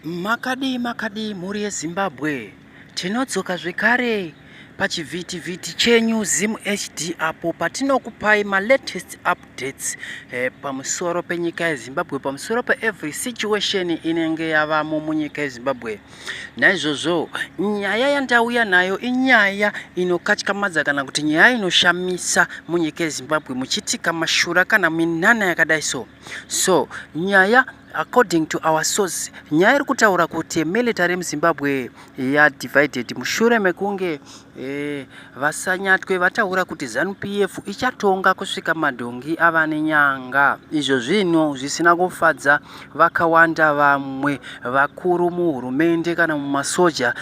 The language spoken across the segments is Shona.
Makadi mhuri yeZimbabwe, tinodzoka zvekare pachivhitivhiti chenyu Zim HD apo patinokupai latest updates pamusoro penyika yeZimbabwe, pamusoro every situation inenge yavamo munyika yeZimbabwe. Naizvozvo nyaya yandauya nayo inyaya inokatyamadza kana kuti nyaya inoshamisa munyika yeZimbabwe, muchitika mashura kana minhana yakadai so nyaya according to our source, nyaya iri kutaura kuti military muZimbabwe divided mushure mekunge vasanyatwe vataura kuti ZANU-PF ichatonga kusvika madhongi ava nenyanga. Izvo zvino zvisina kufadza vakawanda vamwe vakuru muhurumende kana mumasoja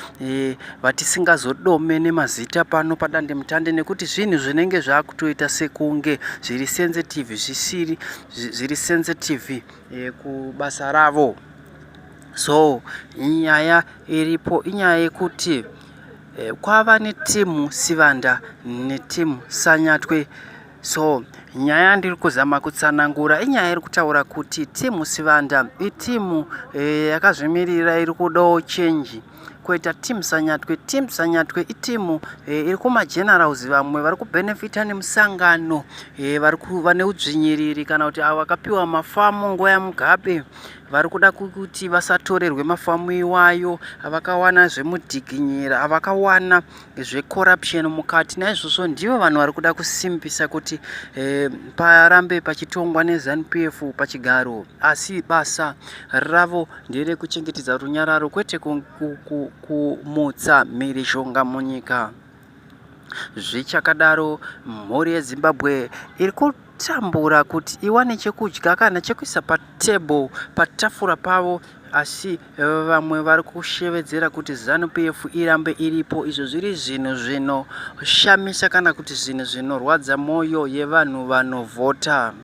vatisingazodome nemazita pano padande mutande, nekuti zvinhu zvinenge zvakutoita sekunge zviri sensitive zviri sensitive kubasa ravo. So nyaya iripo inyaya yekuti kwava netimu Sivanda netimu Sanyatwe. So nyaya ndiri kuzama kutsanangura inyaya iri kutaura kuti timu Sivanda itimu yakazvimirira iri kudawo change, koita timu Sanyatwe itimu iri kumagenerals vamwe vari kubenefita nemusangano vari kuva neudzvinyiriri kana kuti avo vakapiwa mafamu nguva yaMugabe vari kuda kuti vasatorerwe mafamu iwayo, vakawana zvemudhikinyira, vakawana zvecorruption mukati. Naizvozvo ndivo vanhu vari kuda kusimbisa kuti parambe pachitongwa neZANU-PF pachigaro, asi basa ravo ndere kuchengetedza runyararo kwete kumutsa mhirizhonga munyika. Zvichakadaro mhuri yeZimbabwe iri kutambura kuti iwane chekudya kana chekuisa patable patafura pavo, asi vamwe vari kushevedzera kuti ZANU-PF irambe iripo. Izvo zviri zvinhu zvinoshamisa kana kuti zvinhu zvinorwadza mwoyo yevanhu vanovhota.